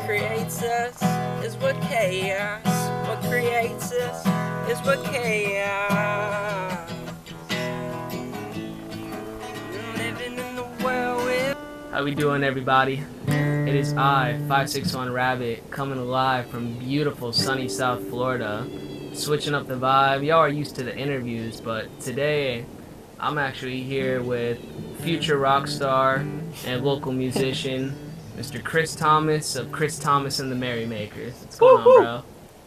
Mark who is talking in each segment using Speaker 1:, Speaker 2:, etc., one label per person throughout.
Speaker 1: creates us is what chaos. What creates us is what chaos. Living in the world with.
Speaker 2: How we doing, everybody? It is I, 561 Rabbit, coming live from beautiful sunny South Florida, switching up the vibe. Y'all are used to the interviews, but today I'm actually here with future rock star and local musician, Mr. Chris Thomas of Chris Thomas and the Merrymakers. What's going on, bro?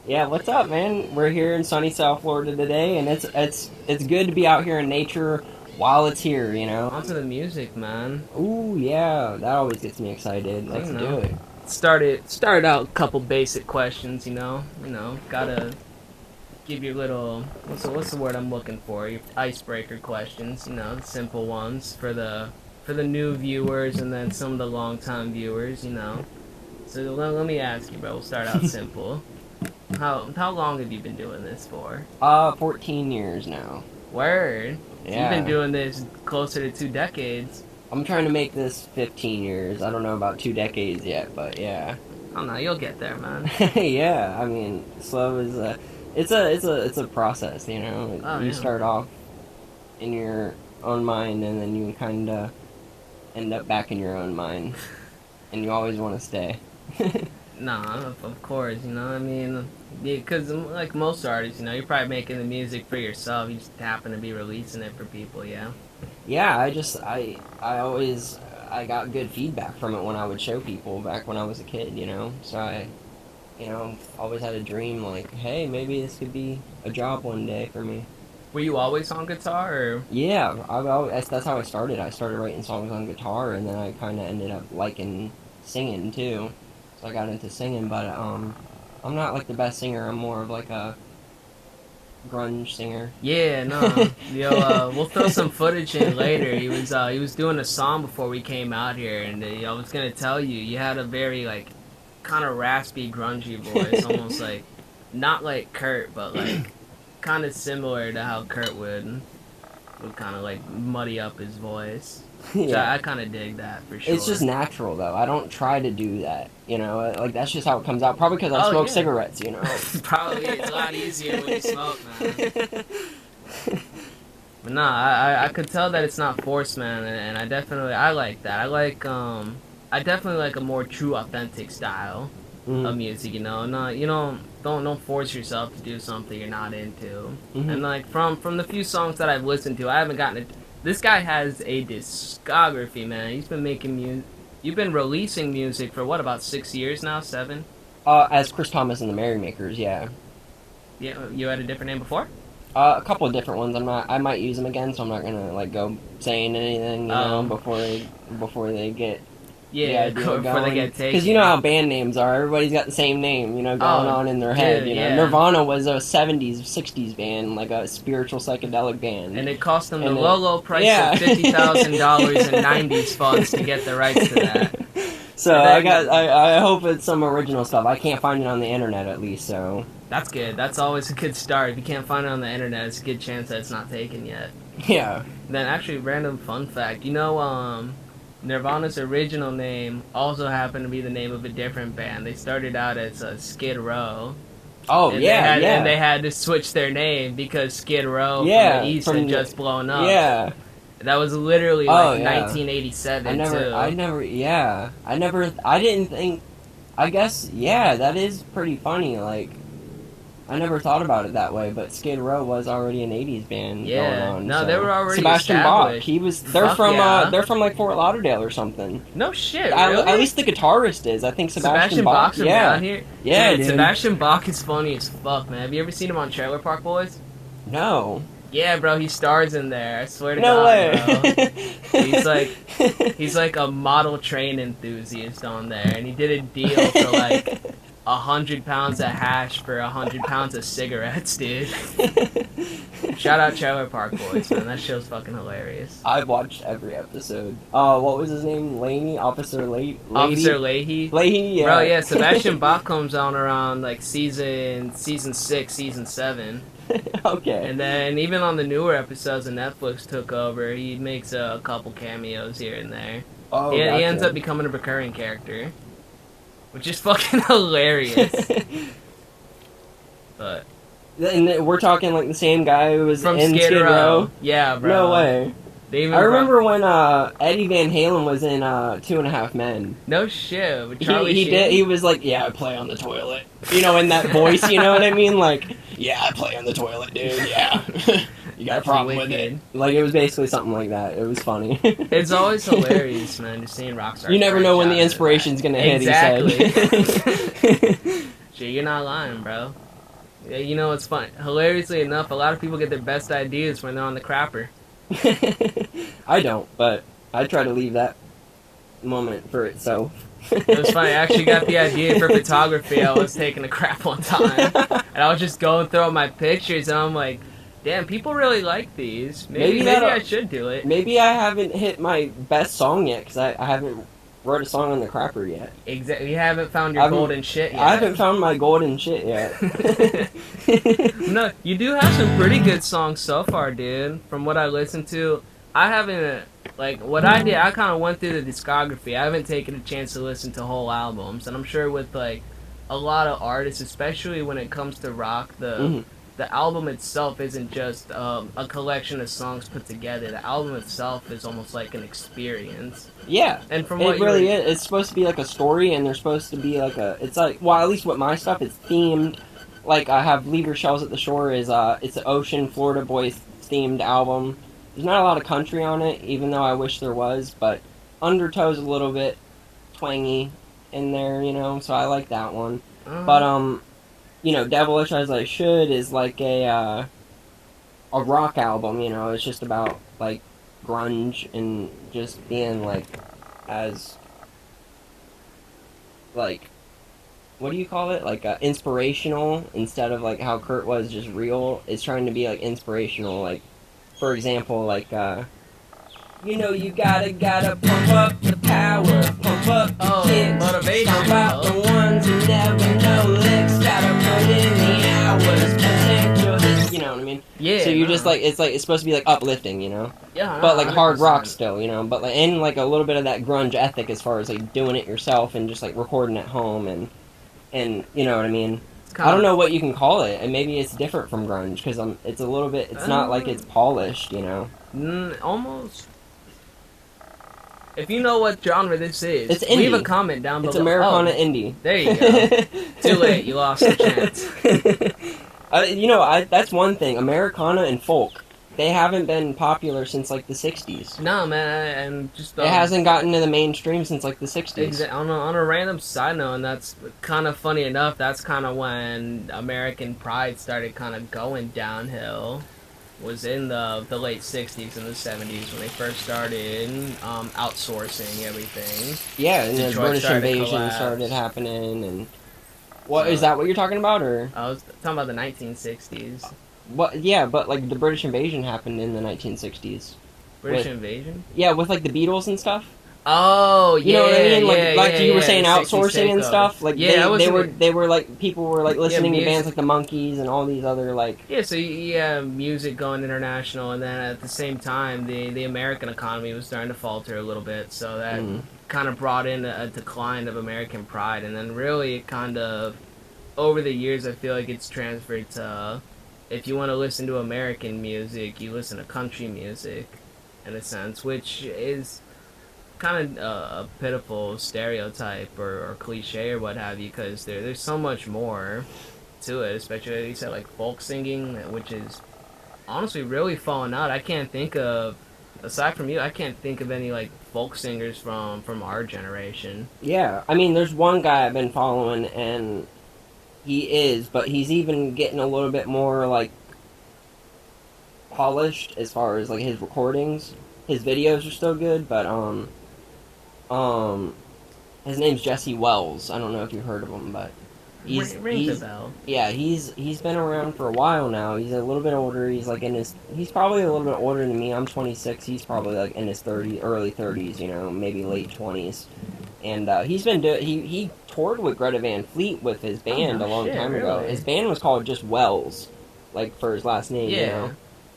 Speaker 3: Yeah, what's up, man? We're here in sunny South Florida today, and it's good to be out here in nature while it's here, you know.
Speaker 2: On to the music, man.
Speaker 3: Ooh, yeah, that always gets me excited. Let's do it.
Speaker 2: Started out a couple basic questions, you know, gotta give you a little, what's the word I'm looking for? Your icebreaker questions, you know, simple ones for the new viewers and then some of the long-time viewers, you know. So let me ask you, bro. We'll start out simple. How long have you been doing this for?
Speaker 3: 14 years now.
Speaker 2: Word. So
Speaker 3: Yeah.
Speaker 2: You've been doing this closer to 2 decades.
Speaker 3: I'm trying to make this 15 years. I don't know about 2 decades yet, but yeah.
Speaker 2: I don't know. You'll get there, man.
Speaker 3: Yeah, I mean, slow is it's a process, you know.
Speaker 2: Oh,
Speaker 3: you
Speaker 2: yeah.
Speaker 3: start off in your own mind, and then you kind of end up back in your own mind, and you always want to stay.
Speaker 2: Nah, of course, you know, I mean, because like most artists, you know, you're probably making the music for yourself, you just happen to be releasing it for people, yeah?
Speaker 3: Yeah, I always I got good feedback from it when I would show people back when I was a kid, you know. So I, always had a dream like, hey, maybe this could be a job one day for me.
Speaker 2: Were you always on guitar, or?
Speaker 3: Yeah, that's how I started. I started writing songs on guitar, and then I kind of ended up liking singing too. So I got into singing, but I'm not like the best singer. I'm more of like a grunge singer.
Speaker 2: Yeah, no, yo, we'll throw some footage in later. He was doing a song before we came out here, and I was gonna tell you, you had a very like, kind of raspy, grungy voice, almost like, not like Kurt, but like, kind of similar to how Kurt would kind of like muddy up his voice.
Speaker 3: Yeah.
Speaker 2: So I kind of dig that for sure.
Speaker 3: It's just natural though. I don't try to do that, you know. Like that's just how it comes out. Probably because I smoke cigarettes, you know.
Speaker 2: Probably it's a lot easier when you smoke, man. But nah, I could tell that it's not forced, man, and I like that. I definitely like a more true, authentic style of music. You know, don't force yourself to do something you're not into. And like from the few songs that I've listened to, I haven't gotten it. This guy has a discography, man. He's been making music. You've been releasing music for what, about 6 years now? 7?
Speaker 3: As Chris Thomas and the Merrymakers, yeah.
Speaker 2: Yeah, you had a different name before?
Speaker 3: A couple of different ones. I might use them again, so I'm not gonna like go saying anything, you know, before they get
Speaker 2: before they get taken.
Speaker 3: Because you know how band names are. Everybody's got the same name, you know, going on in their head.
Speaker 2: Dude,
Speaker 3: you know,
Speaker 2: yeah.
Speaker 3: Nirvana was a 70s, 60s band, like a spiritual psychedelic band,
Speaker 2: and it cost them the low price of $50,000 in '90s funds to get the rights to that.
Speaker 3: So I hope it's some original stuff. I can't find it on the internet at least, so
Speaker 2: that's good. That's always a good start. If you can't find it on the internet, it's a good chance that it's not taken yet.
Speaker 3: Yeah.
Speaker 2: Then actually, random fun fact. You know, Nirvana's original name also happened to be the name of a different band. They started out as Skid Row.
Speaker 3: Oh,
Speaker 2: and
Speaker 3: yeah,
Speaker 2: And they had to switch their name because Skid Row from the East had just blown up.
Speaker 3: Yeah.
Speaker 2: That was literally 1987,
Speaker 3: I didn't think, I guess, yeah, that is pretty funny, like, I never thought about it that way, but Skid Row was already an 80s band going on.
Speaker 2: No, they were already
Speaker 3: Sebastian
Speaker 2: established.
Speaker 3: Bach, they're from like Fort Lauderdale or something.
Speaker 2: No shit, really?
Speaker 3: At least the guitarist is. I think Sebastian
Speaker 2: Bach's from down here?
Speaker 3: Yeah,
Speaker 2: dude. Sebastian Bach is funny as fuck, man. Have you ever seen him on Trailer Park Boys?
Speaker 3: No.
Speaker 2: Yeah, bro, he stars in there. I swear to
Speaker 3: God,
Speaker 2: way. Bro. He's like a model train enthusiast on there, and he did a deal for like 100 pounds of hash for 100 pounds of cigarettes, dude. Shout out Trailer Park Boys, man. That show's fucking hilarious.
Speaker 3: I've watched every episode. What was his name? Officer Leahy? Leahy, yeah.
Speaker 2: Bro, yeah, Sebastian Bach comes on around like season 6, season 7.
Speaker 3: Okay.
Speaker 2: And then even on the newer episodes that Netflix took over, he makes a couple cameos here and there.
Speaker 3: Oh,
Speaker 2: He
Speaker 3: gotcha.
Speaker 2: ends up becoming a recurring character. which is fucking hilarious. But
Speaker 3: And we're talking like the same guy who was
Speaker 2: from
Speaker 3: in
Speaker 2: Skid
Speaker 3: Skid Row.
Speaker 2: Yeah, bro.
Speaker 3: No way.
Speaker 2: They even
Speaker 3: I remember when Eddie Van Halen was in 2.5 Men.
Speaker 2: No shit. With Charlie
Speaker 3: He
Speaker 2: Sheen?
Speaker 3: did. He was like, "Yeah, I play on the toilet." You know, in that voice. You know what I mean? Like, "Yeah, I play on the toilet, dude. Yeah." You got a problem with it? Like, it was basically something like that. It was funny.
Speaker 2: It's always hilarious, man, just seeing rock stars.
Speaker 3: You never know when the inspiration's gonna hit.
Speaker 2: Exactly.
Speaker 3: He said.
Speaker 2: Shit, you're not lying, bro. Yeah, you know what's fun? Hilariously enough, a lot of people get their best ideas when they're on the crapper.
Speaker 3: I don't, but I try to leave that moment for itself.
Speaker 2: It was funny. I actually got the idea for photography. I was taking a crap one time, and I was just going through all my pictures, and I'm like, damn, people really like these. Maybe I should do it.
Speaker 3: Maybe I haven't hit my best song yet, because I haven't wrote a song on the crapper yet.
Speaker 2: Exactly. You haven't found your golden shit yet.
Speaker 3: I haven't found my golden shit yet.
Speaker 2: No, you do have some pretty good songs so far, dude. From what I listened to, I haven't, like, what I did, I kind of went through the discography. I haven't taken a chance to listen to whole albums. And I'm sure with, like, a lot of artists, especially when it comes to rock, the album itself isn't just a collection of songs put together. The album itself is almost like an experience.
Speaker 3: Yeah,
Speaker 2: and from
Speaker 3: it really is. It's supposed to be like a story, and there's supposed to be like a. It's like, well, at least with my stuff, it's themed. Like I have "Leave Your Shells at the Shore" is it's an ocean Florida boys themed album. There's not a lot of country on it, even though I wish there was. But Undertow's a little bit twangy in there, you know. So I like that one. But you know, Devilish as I Should is like a rock album, you know. It's just about like grunge and just being like as like, what do you call it? Like inspirational instead of like how Kurt was just real. It's trying to be like inspirational. Like, for example, like you know, you gotta pump up the power, pump up the kicks,
Speaker 2: motivation,
Speaker 3: talk about the ones who never know licks, gotta put in the hours, potential hits, you know what I mean?
Speaker 2: Yeah.
Speaker 3: So you're just like it's supposed to be like uplifting, you know?
Speaker 2: Yeah.
Speaker 3: But like
Speaker 2: 100%.
Speaker 3: hard rock still, you know? But like and like a little bit of that grunge ethic as far as like doing it yourself and just like recording at home and you know what I mean? I don't know what you can call it, and maybe it's different from grunge because it's a little bit. It's not like it's polished, you know.
Speaker 2: Almost. If you know what genre this is,
Speaker 3: it's indie.
Speaker 2: Leave a comment down below.
Speaker 3: It's Americana indie.
Speaker 2: There you go. Too late. You lost the chance.
Speaker 3: You know, that's one thing. Americana and folk, they haven't been popular since like the 60s.
Speaker 2: No, man, and just
Speaker 3: it hasn't gotten to the mainstream since like the 60s.
Speaker 2: On a random side note, and that's kind of funny enough, that's kind of when American Pride started kind of going downhill. Was in the late 60s and the 70s when they first started outsourcing everything.
Speaker 3: Yeah, and the British invasion started happening, and is that what you're talking about, or?
Speaker 2: I was talking about the 1960s.
Speaker 3: What? Yeah, but like the British invasion happened in the 1960s.
Speaker 2: British invasion?
Speaker 3: Yeah, with like the Beatles and stuff.
Speaker 2: Oh, yeah,
Speaker 3: you know what I mean? Like,
Speaker 2: yeah,
Speaker 3: you were saying outsourcing and stuff. Like,
Speaker 2: yeah,
Speaker 3: they were like people were like listening to bands like the Monkees and all these other like.
Speaker 2: Yeah, so you have music going international, and then at the same time, the American economy was starting to falter a little bit, so that kind of brought in a decline of American Pride, and then really it kind of over the years, I feel like it's transferred to if you want to listen to American music, you listen to country music, in a sense, which is kind of a pitiful stereotype or cliche or what have you, because there's so much more to it, especially as you said, like folk singing, which is honestly really falling out. I can't think of, aside from you, I can't think of any like folk singers from our generation.
Speaker 3: Yeah, I mean, there's one guy I've been following, and but he's even getting a little bit more like polished as far as like his recordings. His videos are still good, but his name's Jesse Wells. I don't know if you've heard of him, but
Speaker 2: Rings a bell.
Speaker 3: Yeah, he's been around for a while now. He's a little bit older. He's like he's probably a little bit older than me. I'm 26. He's probably like in his early 30s, you know, maybe late 20s. And he's been he toured with Greta Van Fleet with his band a long time ago. His band was called just Wells, like for his last name, you know.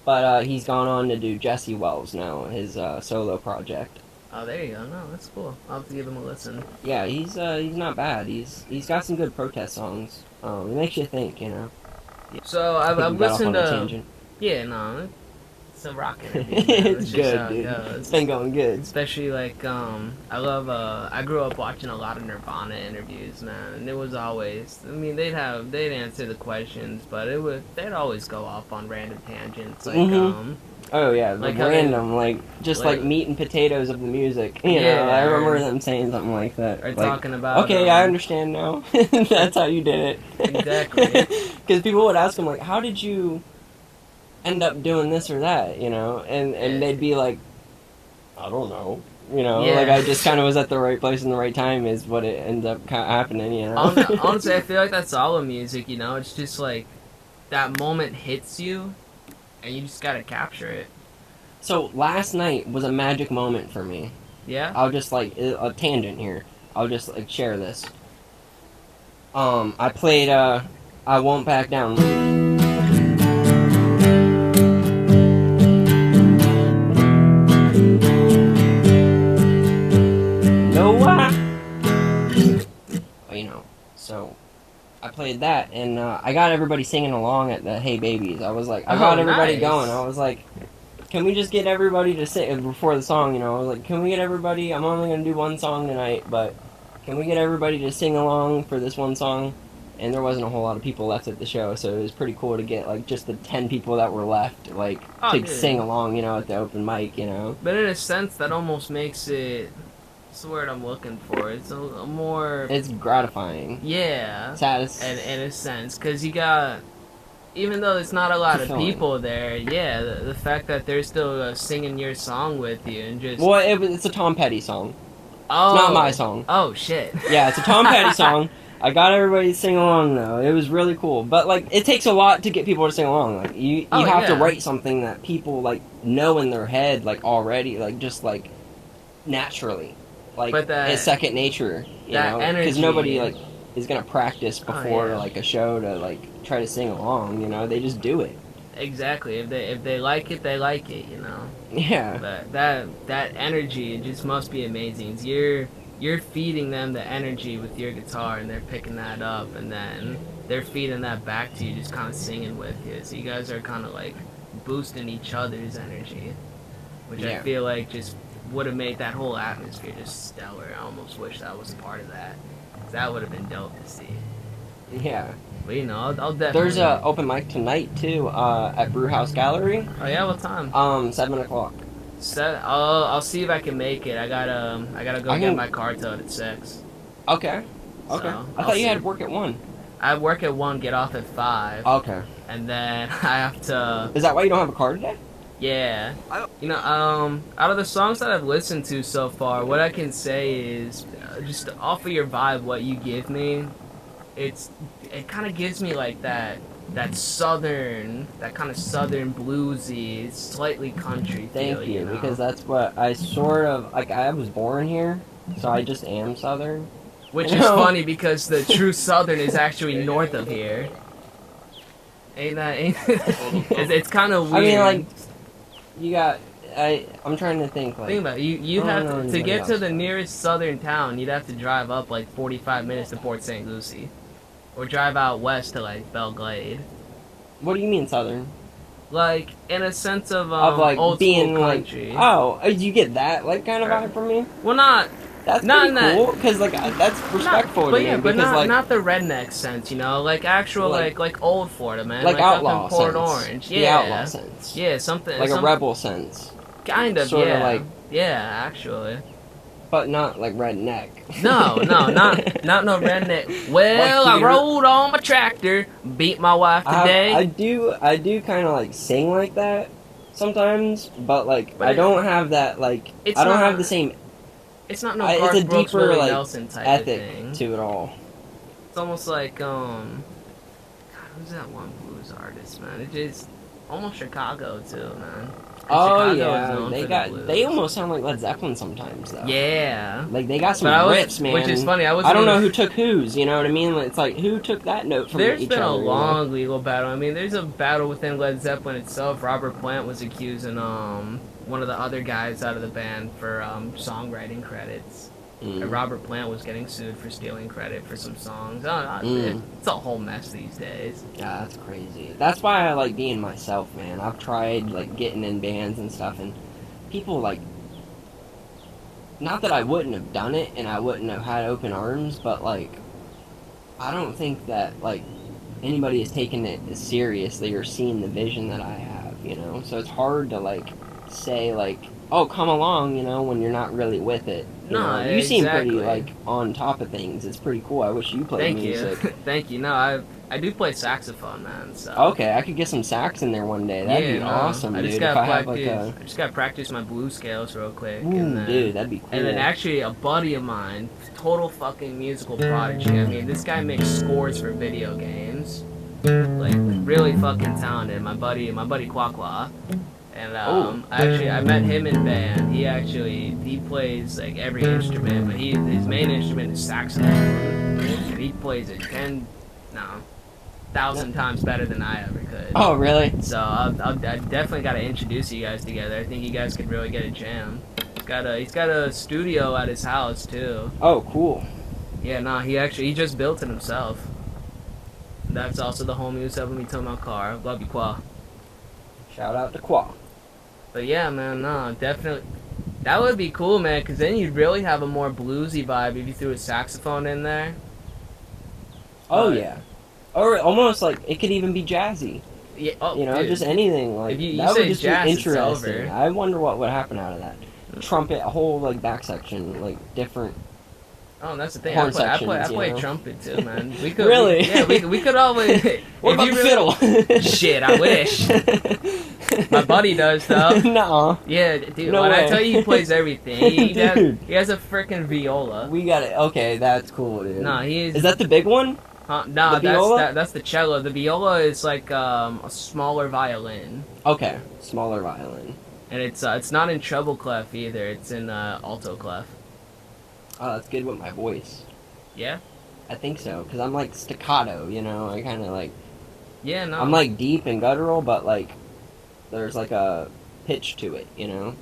Speaker 3: But he's gone on to do Jesse Wells now, his solo project.
Speaker 2: Oh, there you go. No, that's cool. I'll have to give him a listen.
Speaker 3: Yeah, he's not bad. He's got some good protest songs. It makes you think, you know.
Speaker 2: So
Speaker 3: I think
Speaker 2: I've
Speaker 3: we got off
Speaker 2: listened
Speaker 3: on a
Speaker 2: to.
Speaker 3: tangent.
Speaker 2: Yeah, no, it's a rock interview. Man.
Speaker 3: It's
Speaker 2: That's just
Speaker 3: good,
Speaker 2: how it
Speaker 3: dude.
Speaker 2: goes.
Speaker 3: It's been going good.
Speaker 2: Especially like I love I grew up watching a lot of Nirvana interviews, man, and it was always, I mean, they'd answer the questions, but they'd always go off on random tangents like
Speaker 3: Oh yeah,
Speaker 2: like
Speaker 3: like random, like meat and potatoes of the music. You know, I remember them saying something like that.
Speaker 2: Or
Speaker 3: like,
Speaker 2: talking about
Speaker 3: okay, I understand now. That's how you did it.
Speaker 2: Exactly.
Speaker 3: Because people would ask them like, how did you end up doing this or that? You know, and they'd be like, I don't know. You know,
Speaker 2: Yeah.
Speaker 3: like I just kind of was at the right place in the right time is what it ends up happening. You know.
Speaker 2: Honestly, I feel like that's all of music. You know, it's just like that moment hits you, and you just gotta capture it.
Speaker 3: So last night was a magic moment for me.
Speaker 2: Yeah.
Speaker 3: I'll just like a tangent here. I'll just like share this. I played I Won't Back Down. No you know, so I played that and I got everybody singing along at the Hey Babies. I was like, I got everybody
Speaker 2: nice.
Speaker 3: going. I was like, can we just get everybody to sing before the song, you know? I was like, can we get everybody, I'm only going to do one song tonight, but can we get everybody to sing along for this one song? And there wasn't a whole lot of people left at the show, so it was pretty cool to get, like, just the 10 people that were left, like, to sing along, you know, at the open mic, you know?
Speaker 2: But in a sense, that almost makes it, what's the word I'm looking for? It's a more...
Speaker 3: It's gratifying.
Speaker 2: Yeah.
Speaker 3: Satisfying.
Speaker 2: And in a sense, because you got... Even though it's not a lot of people there, yeah, the fact that they're still singing your song with you and just...
Speaker 3: Well, it's a Tom Petty song.
Speaker 2: Oh.
Speaker 3: It's not my song.
Speaker 2: Oh, shit.
Speaker 3: Yeah, it's a Tom Petty song. I got everybody to sing along, though. It was really cool. But, like, it takes a lot to get people to sing along. Like, you have to write something that people, like, know in their head, like, already. Like, just, like, naturally. Like, it's second nature, you know? Because nobody, like, is going to practice before, like, a show to, like, try to sing along, you know? They just do it.
Speaker 2: Exactly. If they like it, they like it, you know?
Speaker 3: Yeah.
Speaker 2: But that energy, it just must be amazing. You're feeding them the energy with your guitar, and they're picking that up, and then they're feeding that back to you, just kind of singing with you. So you guys are kind of, like, boosting each other's energy, which I feel like just would have made that whole atmosphere just stellar. I almost wish that was a part of that. That would have been dope to see.
Speaker 3: Yeah.
Speaker 2: But, you know, I'll definitely...
Speaker 3: There's a open mic tonight, too, at Brewhouse Gallery.
Speaker 2: Oh, yeah? What time?
Speaker 3: 7 o'clock.
Speaker 2: I'll see if I can make it. I gotta go get my car towed at 6.
Speaker 3: Okay. Okay.
Speaker 2: So,
Speaker 3: I thought you had work at 1.
Speaker 2: I work at 1, get off at 5.
Speaker 3: Okay.
Speaker 2: And then I have to...
Speaker 3: Is that why you don't have a car today?
Speaker 2: Yeah. You know, out of the songs that I've listened to so far, what I can say is, just off of your vibe, what you give me, it kind of gives me like that kind of southern bluesy, slightly country feel.
Speaker 3: Thank you,
Speaker 2: know?
Speaker 3: because that's what I sort of, like, I was born here, so I just am southern.
Speaker 2: Which is funny because the true southern is actually north of here. It's kind of weird.
Speaker 3: I mean, like, you got, I'm trying to think, like...
Speaker 2: Think about it. You have to get to the nearest southern town, you'd have to drive up, like, 45 minutes to Port St. Lucie. Or drive out west to, like, Belglade.
Speaker 3: What do you mean southern?
Speaker 2: Like, in a sense of
Speaker 3: like,
Speaker 2: old
Speaker 3: being,
Speaker 2: school country.
Speaker 3: Like, oh, you get that, like, kind of vibe from me?
Speaker 2: Well, not...
Speaker 3: That's
Speaker 2: not
Speaker 3: pretty cool, because, like, that's respectful to me.
Speaker 2: But not the redneck sense, you know? Like, actual, like old Florida, man.
Speaker 3: Like outlaw
Speaker 2: up in Port
Speaker 3: sense.
Speaker 2: Orange. Yeah.
Speaker 3: The outlaw sense.
Speaker 2: Yeah, something...
Speaker 3: Like a rebel sense.
Speaker 2: Kind of,
Speaker 3: sort of like...
Speaker 2: Yeah, actually.
Speaker 3: But not, like, redneck.
Speaker 2: No, not no redneck. Well, I rode on my tractor, beat my wife today.
Speaker 3: I do kind of, like, sing like that sometimes, but, like, I don't have that, like... I don't have the same...
Speaker 2: It's not no
Speaker 3: it's a
Speaker 2: Brooks,
Speaker 3: deeper,
Speaker 2: Willie
Speaker 3: like,
Speaker 2: Nelson type
Speaker 3: ethic
Speaker 2: of thing.
Speaker 3: to it all.
Speaker 2: It's almost like, God, who's that one blues artist, man? It just... Almost Chicago, too, man.
Speaker 3: Oh,
Speaker 2: Chicago
Speaker 3: yeah. They almost sound like Led Zeppelin sometimes, though.
Speaker 2: Yeah.
Speaker 3: Like, they got some riffs, man.
Speaker 2: Which is funny. I
Speaker 3: don't know who took whose, you know what I mean? It's like, who took that note from each other?
Speaker 2: There's been a long legal battle. I mean, there's a battle within Led Zeppelin itself. Robert Plant was accusing, one of the other guys out of the band for songwriting credits. Robert Plant was getting sued for stealing credit for some songs. It's a whole mess these days.
Speaker 3: Yeah, that's crazy. That's why I like being myself, man. I've tried like getting in bands and stuff, and people like, not that I wouldn't have done it and I wouldn't have had open arms, but like, I don't think that like anybody is taking it as seriously or seeing the vision that I have, you know? So it's hard to like say like, oh, come along, you know, when you're not really with it. You seem pretty like on top of things. It's pretty cool. I wish you played music.
Speaker 2: Thank you. No, I do play saxophone, man. So.
Speaker 3: Okay, I could get some sax in there one day. That'd be awesome, dude. I
Speaker 2: just gotta practice my blues scales real quick.
Speaker 3: Ooh,
Speaker 2: and then,
Speaker 3: dude, that'd be cool.
Speaker 2: And then actually, a buddy of mine, total fucking musical prodigy. I mean, this guy makes scores for video games. Like, really fucking talented. My buddy Kwakwa. And I met him in band. He plays like every instrument, but his main instrument is saxophone. And he plays it 1,000 times better than I ever could.
Speaker 3: Oh, really?
Speaker 2: So I definitely got to introduce you guys together. I think you guys could really get a jam. He's got a studio at his house too.
Speaker 3: Oh, cool.
Speaker 2: Yeah, no, he just built it himself. That's also the home use of him. He took my car. Love you, Qua.
Speaker 3: Shout out to Qua.
Speaker 2: But yeah, man, no, definitely. That would be cool, man, because then you'd really have a more bluesy vibe if you threw a saxophone in there.
Speaker 3: Oh, yeah. Or almost like, it could even be jazzy.
Speaker 2: Yeah, oh,
Speaker 3: you know,
Speaker 2: dude.
Speaker 3: Just anything. Like,
Speaker 2: if you
Speaker 3: that
Speaker 2: say
Speaker 3: would just
Speaker 2: jazz,
Speaker 3: be
Speaker 2: it's over.
Speaker 3: interesting. I wonder what would happen out of that. Trumpet, a whole, like, back section, like, different...
Speaker 2: Oh, that's the thing.
Speaker 3: Horn
Speaker 2: I play
Speaker 3: sections,
Speaker 2: trumpet too, man. We could
Speaker 3: really?
Speaker 2: We could always.
Speaker 3: What about the fiddle?
Speaker 2: Shit, I wish. My buddy does though.
Speaker 3: No.
Speaker 2: Yeah, dude.
Speaker 3: No
Speaker 2: when
Speaker 3: way.
Speaker 2: I tell you he plays everything, he has a freaking viola.
Speaker 3: We got it. Okay, that's cool, dude.
Speaker 2: No,
Speaker 3: Is that the big one?
Speaker 2: No,
Speaker 3: the
Speaker 2: that's the cello. The viola is like a smaller violin.
Speaker 3: Okay, smaller violin.
Speaker 2: And it's not in treble clef either. It's in alto clef.
Speaker 3: Oh, that's good with my voice.
Speaker 2: Yeah?
Speaker 3: I think so, because I'm like staccato, you know? I kind of like...
Speaker 2: Yeah, no.
Speaker 3: I'm like deep and guttural, but like there's like a pitch to it, you know?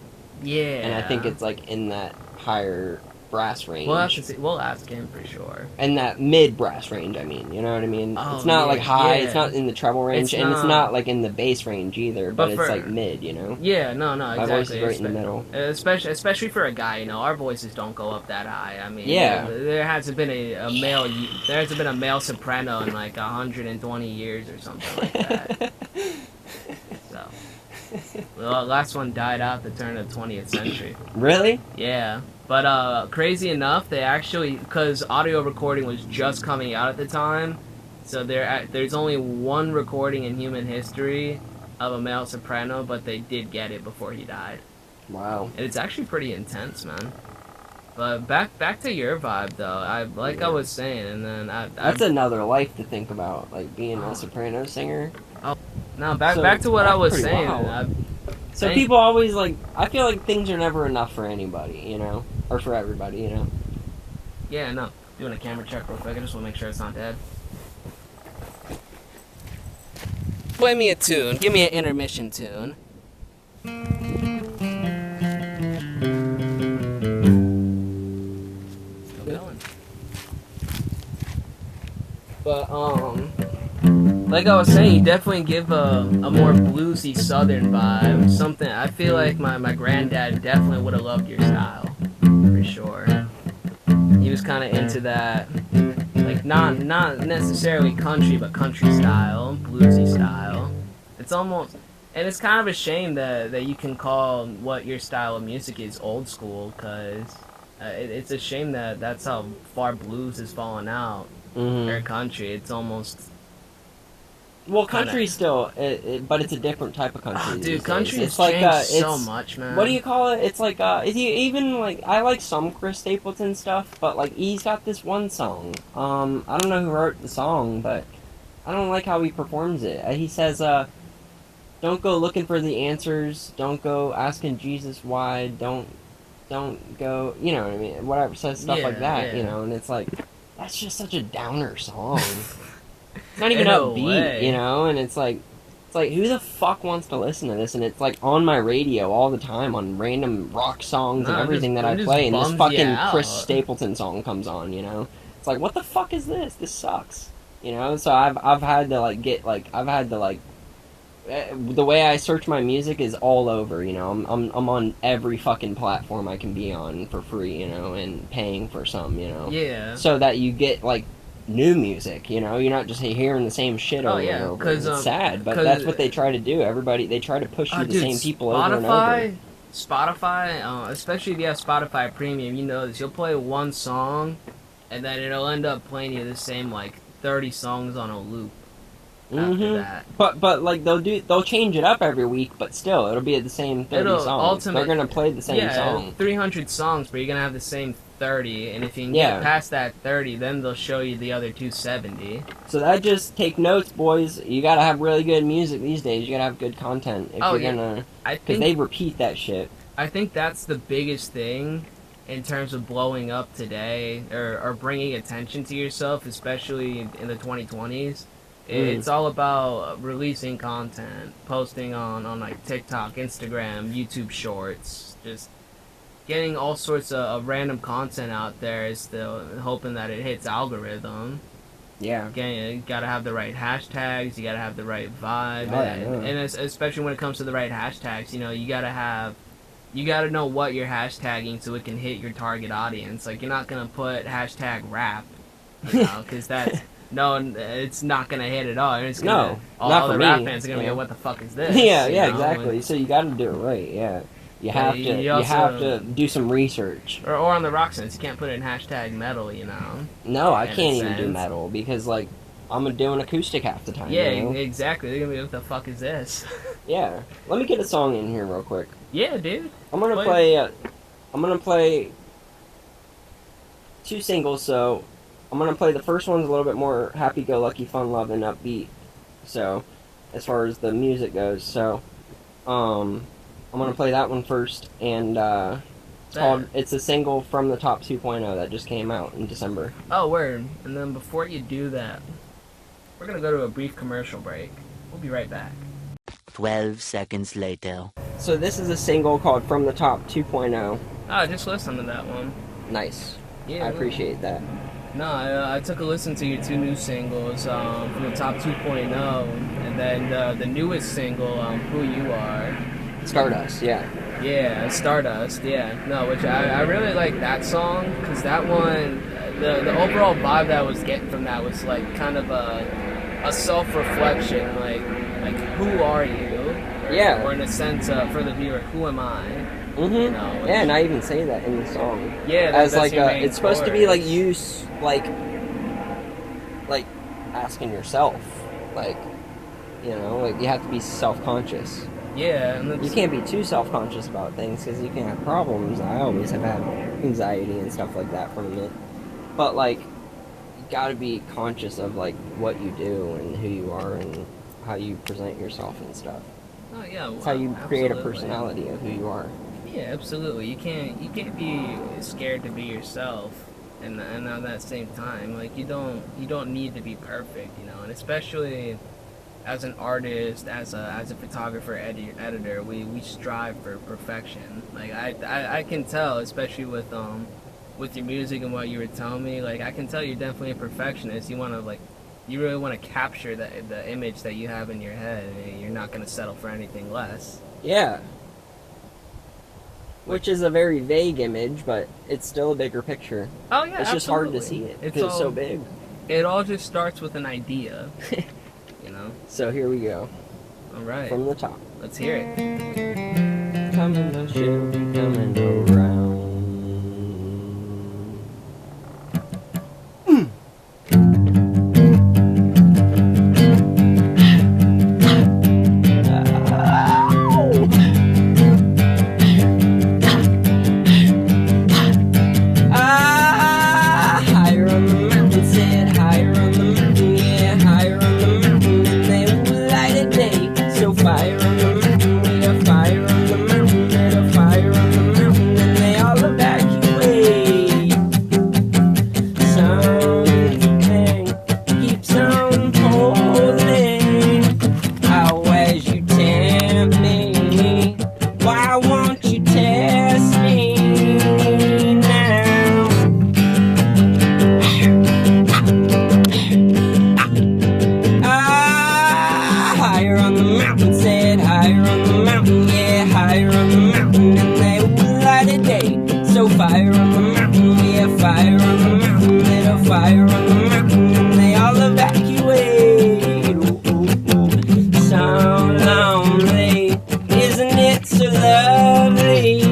Speaker 2: Yeah.
Speaker 3: And I think it's like in that higher brass range.
Speaker 2: We'll ask him for sure.
Speaker 3: And that mid brass range, I mean, you know what I mean?
Speaker 2: Oh,
Speaker 3: it's not like high,
Speaker 2: yeah.
Speaker 3: It's not in the treble range, and it's not like in the bass range either, but it's like mid, you know?
Speaker 2: Yeah, no, exactly.
Speaker 3: My voice is right in the middle.
Speaker 2: Especially for a guy, you know, our voices don't go up that high. I mean,
Speaker 3: yeah.
Speaker 2: There hasn't been a male soprano in like 120 years or something like that. So, the last one died out at the turn of the 20th century.
Speaker 3: Really?
Speaker 2: Yeah. But crazy enough, they actually, because audio recording was just coming out at the time, so there's only one recording in human history of a male soprano, but they did get it before he died.
Speaker 3: Wow.
Speaker 2: And it's actually pretty intense, man. But back to your vibe, though. I was saying, and then
Speaker 3: that's another life to think about, like being a soprano singer.
Speaker 2: Oh, no, back to what I was saying.
Speaker 3: So people always like, I feel like things are never enough for anybody, you know? Or for everybody, you know?
Speaker 2: Yeah, no. Doing a camera check real quick. I just want to make sure it's not dead. Play me a tune. Give me an intermission tune. Still going. But, like I was saying, you definitely give a more bluesy southern vibe. Something, I feel like my granddad definitely would have loved your style. For sure. He was kind of into that, like, not necessarily country, but country style, bluesy style. It's almost, and it's kind of a shame that you can call what your style of music is old school, because it's a shame that that's how far blues has fallen out. Or country, it's almost...
Speaker 3: Well, country's still, but it's a different type of country.
Speaker 2: Oh, dude, country has
Speaker 3: like,
Speaker 2: changed so much, man.
Speaker 3: What do you call it? It's like, even like, I like some Chris Stapleton stuff, but like, he's got this one song. I don't know who wrote the song, but I don't like how he performs it. He says, don't go looking for the answers, don't go asking Jesus why, don't go, you know what I mean? Whatever, says stuff like that, you know, and it's like, that's just such a downer song. It's not even upbeat, you know, and it's like, It's like, who the fuck wants to listen to this? And it's like on my radio all the time on random rock songs and everything that I play, and this fucking Chris Stapleton song comes on, you know? It's like, what the fuck is this? This sucks. You know? So I've had to like get like the way I search my music is all over, you know. I'm on every fucking platform I can be on for free, you know, and paying for some, you know.
Speaker 2: Yeah.
Speaker 3: So that you get like new music, you know. You're not just hearing the same shit over and over. It's sad, but that's what they try to do. They try to push you the same people over and over.
Speaker 2: Spotify, especially if you have Spotify Premium, you know this. You'll play one song, and then it'll end up playing you the same like 30 songs on a loop. After that.
Speaker 3: But like they'll change it up every week, but still it'll be the same 30 songs. They're gonna play the same song.
Speaker 2: 300 songs, but you're gonna have the same 30, and if you can get past that 30, then they'll show you the other 270.
Speaker 3: So that just take notes, boys. You gotta have really good music these days. You gotta have good content if you're gonna, because they repeat that shit.
Speaker 2: I think that's the biggest thing in terms of blowing up today, or bringing attention to yourself, especially in the 2020s. It's all about releasing content, posting on like TikTok, Instagram, YouTube Shorts, just getting all sorts of random content out there, is still hoping that it hits algorithm.
Speaker 3: Yeah.
Speaker 2: Again, you gotta have the right hashtags, you gotta have the right vibe, and especially when it comes to the right hashtags, you know, you gotta know what you're hashtagging so it can hit your target audience. Like, you're not gonna put hashtag rap, you know, because that's... No, it's not gonna hit at all. It's gonna, all the rap fans are gonna be like, "What the fuck is this?"
Speaker 3: Yeah, exactly. So you got to do it right. Yeah, you have to do some research.
Speaker 2: Or on the rock sense, you can't put it in hashtag metal, you know.
Speaker 3: No, I can't even do metal because like I'm doing acoustic half the time.
Speaker 2: Yeah,
Speaker 3: you know?
Speaker 2: Exactly. They're gonna be, "What the fuck is this?"
Speaker 3: Yeah, let me get a song in here real quick.
Speaker 2: Yeah, dude.
Speaker 3: I'm gonna play 2 singles. So. I'm going to play the first one's a little bit more happy-go-lucky, fun-loving, upbeat, so, as far as the music goes, so, I'm going to play that one first, and, it's a single from the Top 2.0 that just came out in December.
Speaker 2: Oh, word. And then before you do that, we're going to go to a brief commercial break. We'll be right back.
Speaker 4: 12 seconds later.
Speaker 3: So this is a single called From the Top 2.0.
Speaker 2: Oh, just listen to that one.
Speaker 3: Nice.
Speaker 2: Yeah.
Speaker 3: I appreciate that.
Speaker 2: No, I took a listen to your 2 new singles, from the Top 2.0, and then the newest single, Who You Are.
Speaker 3: Stardust, yeah.
Speaker 2: Yeah, Stardust, yeah. No, which I really like that song, because that one, the overall vibe that I was getting from that was like kind of a self-reflection, like who are you?
Speaker 3: Yeah.
Speaker 2: Or in a sense, for the viewer, who am I?
Speaker 3: Mm-hmm.
Speaker 2: You know,
Speaker 3: yeah, and I even say that in the song.
Speaker 2: Yeah,
Speaker 3: as
Speaker 2: that's
Speaker 3: like
Speaker 2: your main
Speaker 3: it's supposed to be
Speaker 2: chorus.
Speaker 3: like you like asking yourself, like, you know, like you have to be self-conscious.
Speaker 2: Yeah, and
Speaker 3: you can't be too self-conscious about things because you can have problems. I always have had anxiety and stuff like that from it, but like you gotta be conscious of like what you do and who you are and how you present yourself and stuff.
Speaker 2: Oh yeah,
Speaker 3: it's how you create a personality of who you are.
Speaker 2: Yeah, absolutely. You can't be scared to be yourself, and at that same time, like you don't need to be perfect, you know. And especially as an artist, as a photographer, editor, we strive for perfection. Like I can tell, especially with your music and what you were telling me. Like I can tell you're definitely a perfectionist. You really want to capture the image that you have in your head, and you're not going to settle for anything less.
Speaker 3: Yeah. Which is a very vague image, but it's still a bigger picture.
Speaker 2: Oh yeah,
Speaker 3: it's just hard to see it because it's so big.
Speaker 2: It all just starts with an idea, you know.
Speaker 3: So here we go.
Speaker 2: All right.
Speaker 3: From the top.
Speaker 2: Let's hear it.
Speaker 3: Coming the ship, coming around. Fire on the mountain, fire on the mountain and they all evacuate. Ooh, ooh, ooh. So lonely, isn't it so lovely?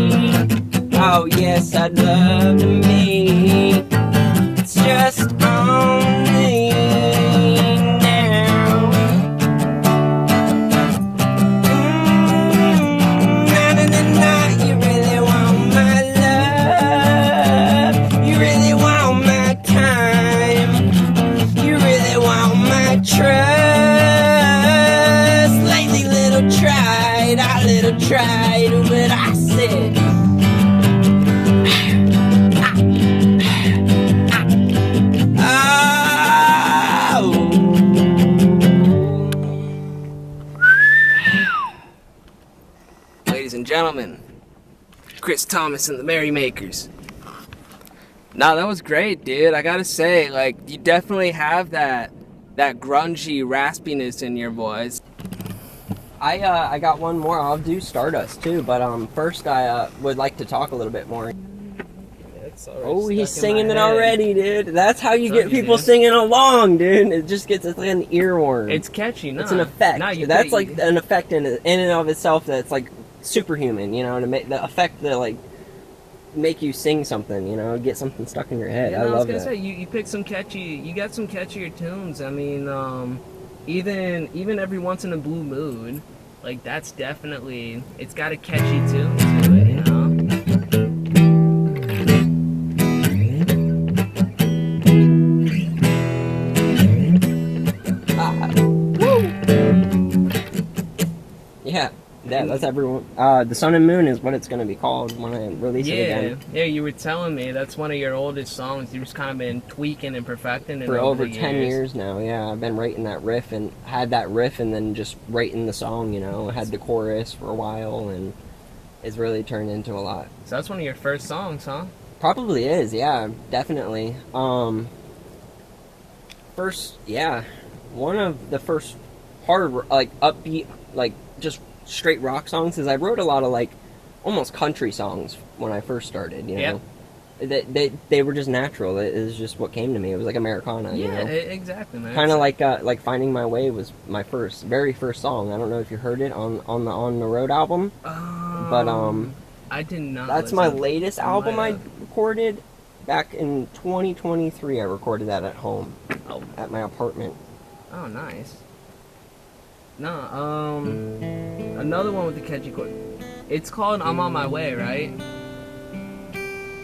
Speaker 3: Oh yes, I'd love to meet. It's just only now. Night in the night, you really want my love. You really want my time. You really want my trust. Lately, little tried, I little tried, but I said. Ladies and gentlemen, Chris Thomas and the Merrymakers. Nah, that was great, dude. I gotta say, like, you definitely have that grungy raspiness in your voice. I got one more. I'll do Stardust too, but first I would like to talk a little bit more. Oh, he's singing it already, dude. That's how you get people singing along, dude. It just gets like an earworm.
Speaker 2: It's catchy, no?
Speaker 3: It's an effect.
Speaker 2: No,
Speaker 3: That's like an effect in and of itself that's like superhuman, you know, to make the effect that like make you sing something, you know, get something stuck in your head.
Speaker 2: Yeah,
Speaker 3: I love that.
Speaker 2: I was gonna say you picked some catchy. You got some catchier tunes. I mean, even every once in a blue mood, like that's definitely it's got a catchy tune to it, you know. Yeah, that's everyone. The Sun and Moon is what it's going to be called when I release it again. Yeah, you were telling me that's one of your oldest songs. You've just kind of been tweaking and perfecting it
Speaker 3: for over 10 years now. Yeah, I've been writing that riff and had that riff and then just writing the song, you know. I had the chorus for a while and it's really turned into a lot.
Speaker 2: So that's one of your first songs, huh?
Speaker 3: Probably is, yeah, definitely. First, yeah, one of the first hard, like, upbeat, like, just straight rock songs is I wrote a lot of, like, almost country songs when I first started, you know? They were just natural. It was just what came to me. It was like Americana, you know?
Speaker 2: Exactly, man.
Speaker 3: Kind of like Finding My Way was my very first song. I don't know if you heard it on the Road album, but
Speaker 2: I did not.
Speaker 3: That's my latest album I recorded back in 2023. I recorded that at home, at my apartment.
Speaker 2: Oh, nice. No, another one with the catchy chord. It's called "I'm on My Way," right?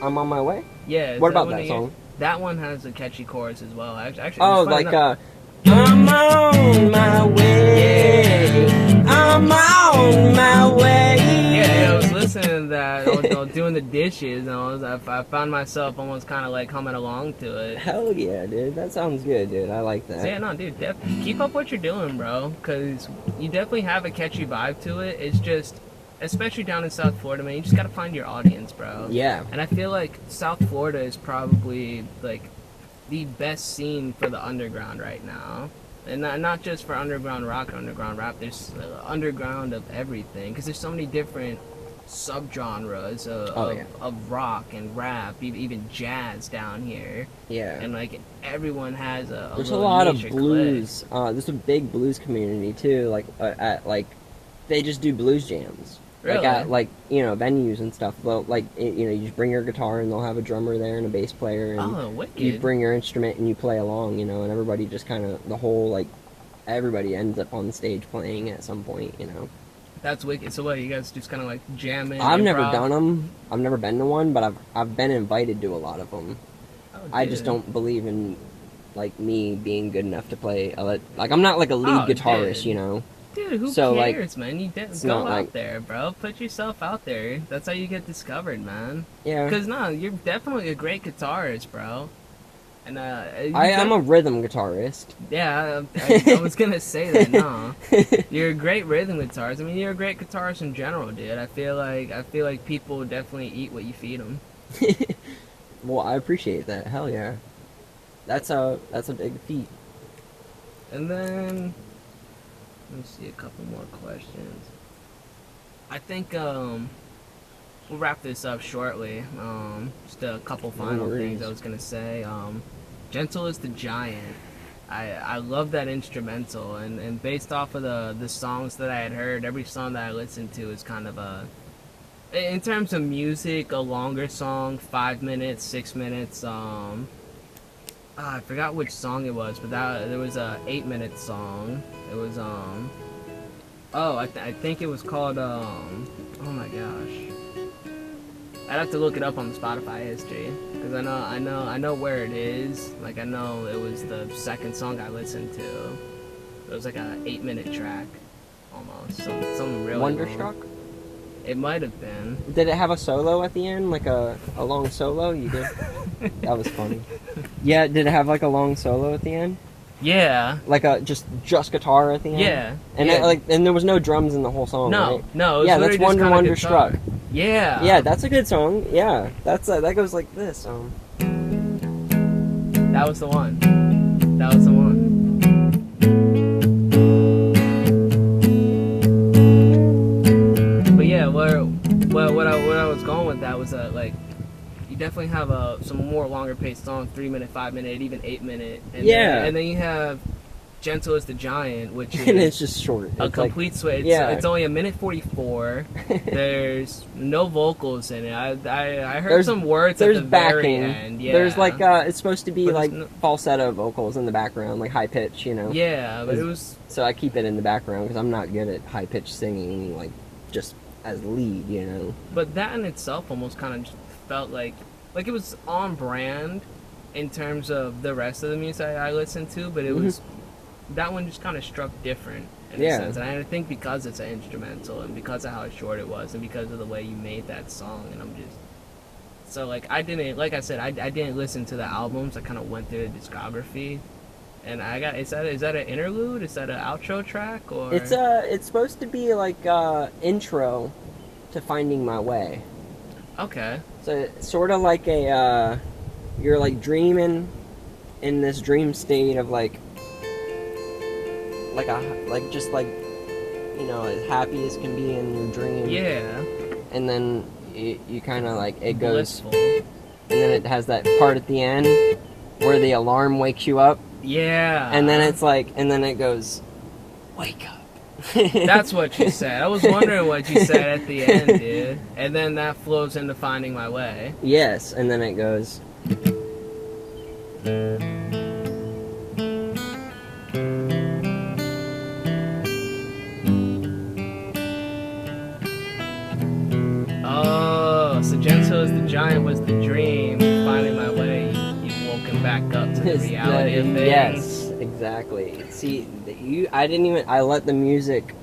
Speaker 3: I'm on my way.
Speaker 2: Yeah.
Speaker 3: What about that song?
Speaker 2: That one has a catchy chorus as well. Actually,
Speaker 3: oh, like I'm on my way. I'm on my way.
Speaker 2: Yeah, I was listening to that. I was doing the dishes, and I found myself almost kind of like humming along to it.
Speaker 3: Hell yeah, dude. That sounds good, dude. I like that.
Speaker 2: So yeah, no, dude. Keep up what you're doing, bro. Because you definitely have a catchy vibe to it. It's just, especially down in South Florida, man, you just gotta find your audience, bro.
Speaker 3: Yeah.
Speaker 2: And I feel like South Florida is probably like the best scene for the underground right now. And not just for underground rock, underground rap. There's underground of everything, because there's so many different subgenres of rock and rap, even jazz down here.
Speaker 3: Yeah.
Speaker 2: And like everyone has
Speaker 3: there's a lot of blues. There's a big blues community too. Like they just do blues jams.
Speaker 2: Really?
Speaker 3: Like at venues and stuff. Well, like you just bring your guitar and they'll have a drummer there and a bass player and
Speaker 2: wicked.
Speaker 3: you bring your instrument and you play along, and everybody just kind of everybody ends up on stage playing at some point,
Speaker 2: That's wicked. So what, you guys just kind of like jamming?
Speaker 3: I've never done them. I've never been to one, but I've been invited to a lot of them.
Speaker 2: Oh,
Speaker 3: I just don't believe in me being good enough to play. I'm not like a lead guitarist,
Speaker 2: Dude, who cares, man? You go out there, bro. Put yourself out there. That's how you get discovered, man.
Speaker 3: Yeah.
Speaker 2: Because, you're definitely a great guitarist, bro. And
Speaker 3: I'm a rhythm guitarist.
Speaker 2: Yeah, I was going to say that, no. You're a great rhythm guitarist. I mean, you're a great guitarist in general, dude. I feel like people definitely eat what you feed them.
Speaker 3: Well, I appreciate that. Hell yeah. That's a big feat.
Speaker 2: And then... let me see a couple more questions. I think we'll wrap this up shortly. Just a couple final things I was gonna say. Gentle as the Giant. I love that instrumental, and based off of the songs that I had heard, every song that I listened to is kind of in terms of music, a longer song, 5 minutes, 6 minutes. I forgot which song it was, but there was a 8-minute song. It was I think it was called oh my gosh. I'd have to look it up on the Spotify history, because I know where it is. Like, I know it was the second song I listened to. It was like a 8-minute track, almost. Something really
Speaker 3: Wonderstruck?
Speaker 2: long. It might have been.
Speaker 3: Did it have a solo at the end, like a long solo? You did. That was funny. Yeah, did it have like a long solo at the end?
Speaker 2: Yeah.
Speaker 3: Like a just guitar at the end?
Speaker 2: Yeah.
Speaker 3: And
Speaker 2: yeah.
Speaker 3: and there was no drums in the whole song,
Speaker 2: No,
Speaker 3: right?
Speaker 2: no. It was
Speaker 3: Yeah, that's
Speaker 2: literally just
Speaker 3: Wonderstruck.
Speaker 2: Yeah.
Speaker 3: Yeah, that's a good song. Yeah, that's that goes like this.
Speaker 2: That was the one. That was the one. But yeah, what I was going with that was like, you definitely have some more longer paced songs, 3 minute, 5 minute, even 8 minute. And
Speaker 3: Yeah.
Speaker 2: and then you have Gentle as the Giant, which is
Speaker 3: And it's just short.
Speaker 2: a
Speaker 3: It's
Speaker 2: complete switch.
Speaker 3: yeah.
Speaker 2: It's only 1:44. There's no vocals in it. I heard
Speaker 3: There's-
Speaker 2: some words at
Speaker 3: there's
Speaker 2: the very
Speaker 3: backing.
Speaker 2: end. Yeah.
Speaker 3: There's like it's supposed to be
Speaker 2: But
Speaker 3: like
Speaker 2: there's
Speaker 3: falsetto vocals in the background, like high pitch, you know.
Speaker 2: Yeah, but it was.
Speaker 3: So I keep it in the background because I'm not good at high pitched singing, like just as lead, you know.
Speaker 2: But that in itself almost kind of just felt like it was on brand in terms of the rest of the music I listened to, but it was that one just kind of struck different in a sense. And I think because it's an instrumental and because of how short it was and because of the way you made that song, and I'm just so like I didn't listen to the albums. I kind of went through the discography. And I got is that an interlude? Is that an outro track or?
Speaker 3: It's supposed to be like intro to Finding My Way.
Speaker 2: Okay.
Speaker 3: So it's sort of like you're like dreaming in this dream state of like just like, you know, as happy as can be in your dream.
Speaker 2: Yeah.
Speaker 3: And then you kind of like it goes,
Speaker 2: Blissful.
Speaker 3: and then it has that part at the end where the alarm wakes you up.
Speaker 2: Yeah.
Speaker 3: And then it's like, and then it goes, wake up.
Speaker 2: That's what you said. I was wondering what you said at the end, dude. And then that flows into Finding My Way.
Speaker 3: Yes, and then it goes.
Speaker 2: Oh, so Gentle as the Giant was the dream. Finding My Way, you've woken back up to the reality of things.
Speaker 3: Yes, exactly. See, I let the music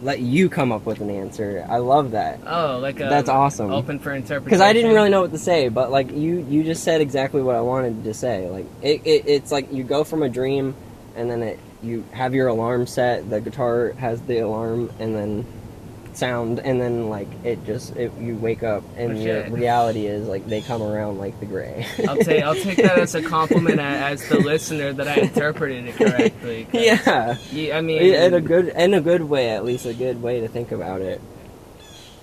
Speaker 3: let you come up with an answer. I love that.
Speaker 2: Oh,
Speaker 3: that's awesome.
Speaker 2: Open for interpretation.
Speaker 3: Because I didn't really know what to say, but like you just said exactly what I wanted to say. Like it's like you go from a dream, and then you have your alarm set. The guitar has the alarm, and then sound, and then like you wake up, and your reality is like they come around like the gray.
Speaker 2: I'll take that as a compliment as the listener that I interpreted it correctly.
Speaker 3: Yeah.
Speaker 2: I mean,
Speaker 3: in a good way, at least a good way to think about it.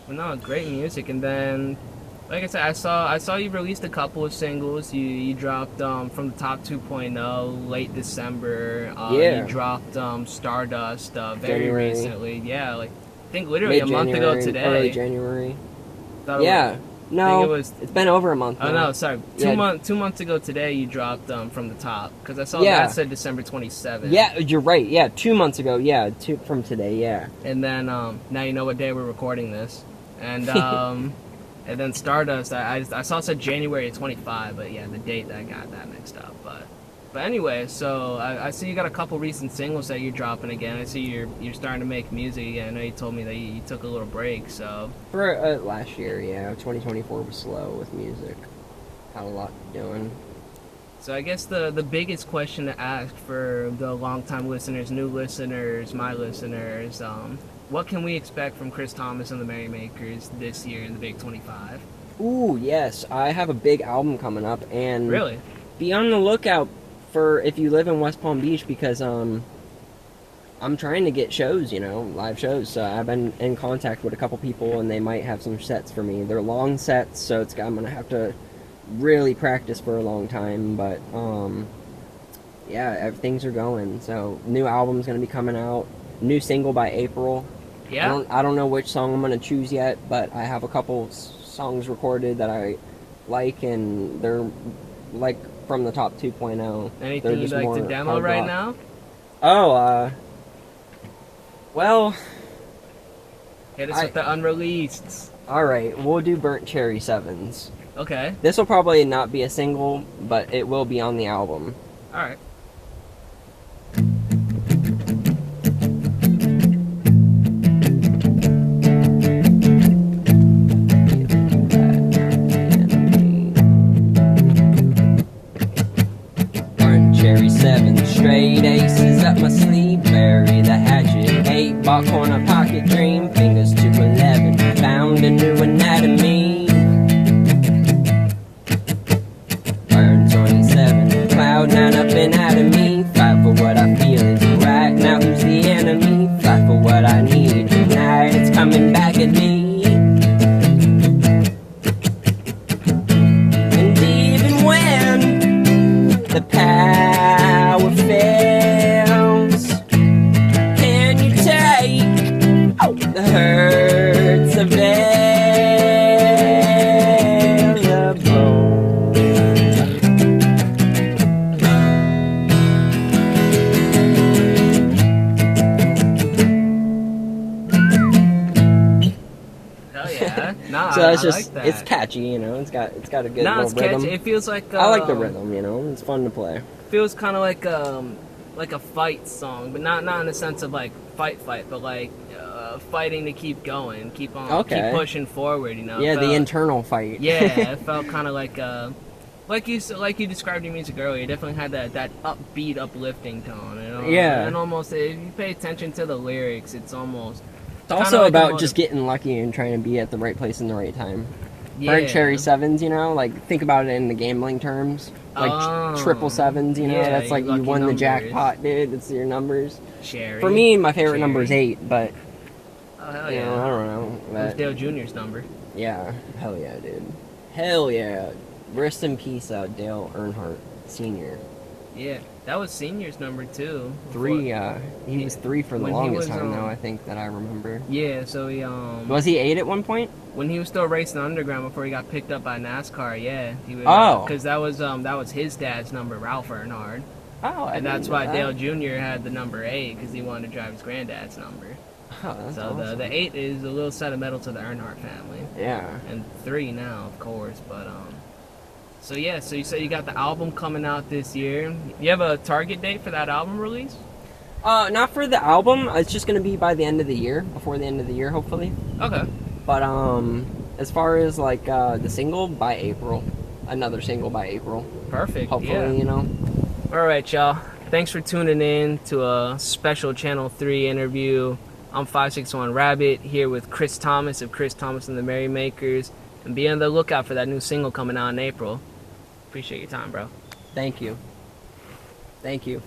Speaker 2: Well, no, great music. And then, like I said, I saw you released a couple of singles. You dropped From the Top 2.0 late December.
Speaker 3: Yeah.
Speaker 2: You dropped Stardust very
Speaker 3: January.
Speaker 2: recently. Yeah, like I think literally a month ago today.
Speaker 3: Early January.
Speaker 2: Thought
Speaker 3: Yeah. No,
Speaker 2: it's
Speaker 3: been over a month now.
Speaker 2: Oh no, sorry.
Speaker 3: Yeah.
Speaker 2: 2 months ago today you dropped From the Top, because I saw
Speaker 3: Yeah.
Speaker 2: that said December 27th.
Speaker 3: Yeah, you're right. Yeah, 2 months ago. Yeah, from today. Yeah.
Speaker 2: And then now you know what day we're recording this. And and then Stardust, I saw it said January 25, but yeah, the date I got that mixed up. But anyway, so I see you got a couple recent singles that you're dropping again. I see you're starting to make music again. I know you told me that you took a little break, so.
Speaker 3: For last year, yeah, 2024 was slow with music. Had a lot doing.
Speaker 2: So I guess the biggest question to ask for the longtime listeners, new listeners, my listeners, what can we expect from Chris Thomas and the Merrymakers this year in the Big 25?
Speaker 3: Ooh, yes, I have a big album coming up, and
Speaker 2: Really?
Speaker 3: Be on the lookout for if you live in West Palm Beach, because I'm trying to get shows, live shows. So I've been in contact with a couple people, and they might have some sets for me. They're long sets, so I'm gonna have to really practiced for a long time, but yeah, things are going. So new album's gonna be coming out. New single by April.
Speaker 2: Yeah.
Speaker 3: I don't know which song I'm gonna choose yet, but I have a couple songs recorded that I like, and they're like from the top 2.0.
Speaker 2: Anything you'd like to demo right now?
Speaker 3: Oh, well,
Speaker 2: Hit us with the unreleased.
Speaker 3: all right, we'll do Burnt Cherry 7s.
Speaker 2: Okay.
Speaker 3: This will probably not be a single, but it will be on the album.
Speaker 2: All right.
Speaker 3: Burnt Cherry 7, straight aces up my sleeve, bury the hatchet, 8 ball corner pocket dream, fingers to 11, found a new anatomy. Burn 27, cloud 9 up and out of me, fight for what I feel is right, now who's the enemy, fight for what I need, tonight it's coming back at me. And even when the power fails, can you take the hurts available?
Speaker 2: Hell yeah. Nah,
Speaker 3: So it's
Speaker 2: I
Speaker 3: just
Speaker 2: like that.
Speaker 3: it's catchy, you know. It's got a good
Speaker 2: Nah,
Speaker 3: little
Speaker 2: it's
Speaker 3: rhythm.
Speaker 2: catchy. It feels like
Speaker 3: I like the rhythm, you know. It's fun to play.
Speaker 2: Feels kind of like a fight song, but not in the sense of like fight, but like fighting to keep going, keep on,
Speaker 3: Okay.
Speaker 2: keep pushing forward. You know.
Speaker 3: Yeah,
Speaker 2: It
Speaker 3: the
Speaker 2: felt-
Speaker 3: internal fight.
Speaker 2: Yeah, it felt kind of like you described your music earlier. It definitely had that upbeat, uplifting tone. You know?
Speaker 3: Yeah.
Speaker 2: And almost if you pay attention to the lyrics, it's almost.
Speaker 3: It's also
Speaker 2: like a
Speaker 3: about
Speaker 2: motiv-
Speaker 3: just getting lucky and trying to be at the right place in the right time.
Speaker 2: Yeah.
Speaker 3: Burnt Cherry 7s, you know, like think about it in the gambling terms, like
Speaker 2: Oh.
Speaker 3: triple sevens, you know,
Speaker 2: Yeah,
Speaker 3: that's like
Speaker 2: your
Speaker 3: you
Speaker 2: lucky
Speaker 3: won the
Speaker 2: numbers.
Speaker 3: jackpot, dude. It's your numbers.
Speaker 2: Cherry.
Speaker 3: For me, my favorite
Speaker 2: Cherry.
Speaker 3: number is 8, but
Speaker 2: Oh hell
Speaker 3: you
Speaker 2: yeah.
Speaker 3: know, I don't know.
Speaker 2: What's
Speaker 3: But,
Speaker 2: Dale Jr.'s number?
Speaker 3: yeah, hell yeah, dude. Hell yeah. Rest in peace, Dale Earnhardt Sr.
Speaker 2: Yeah, that was Senior's number too.
Speaker 3: 3, he was 3 for the
Speaker 2: When he
Speaker 3: longest
Speaker 2: was,
Speaker 3: time, though, I think, that I remember.
Speaker 2: Yeah, so he
Speaker 3: Was he 8 at one point?
Speaker 2: when he was still racing underground before he got picked up by NASCAR, yeah, he was.
Speaker 3: Oh.
Speaker 2: Because that was his dad's number, Ralph Earnhardt,
Speaker 3: Oh, I
Speaker 2: and that's
Speaker 3: didn't know
Speaker 2: why
Speaker 3: that.
Speaker 2: Dale Jr. had the number 8 because he wanted to drive his granddad's number.
Speaker 3: Oh, that's
Speaker 2: So
Speaker 3: awesome.
Speaker 2: the 8 is a little sentimental to the Earnhardt family,
Speaker 3: Yeah.
Speaker 2: and 3 now, of course. But so yeah, so you said you got the album coming out this year. You have a target date for that album release?
Speaker 3: Not for the album. It's just gonna be by the end of the year, before the end of the year, hopefully.
Speaker 2: Okay.
Speaker 3: But as far as like the single, by April, another single by April,
Speaker 2: Perfect.
Speaker 3: hopefully,
Speaker 2: Yeah.
Speaker 3: you know.
Speaker 2: All right, y'all. Thanks for tuning in to a special Channel 3 interview. I'm 561 Rabbit here with Chris Thomas of Chris Thomas and the Merrymakers. And be on the lookout for that new single coming out in April. Appreciate your time, bro.
Speaker 3: Thank you. Thank you.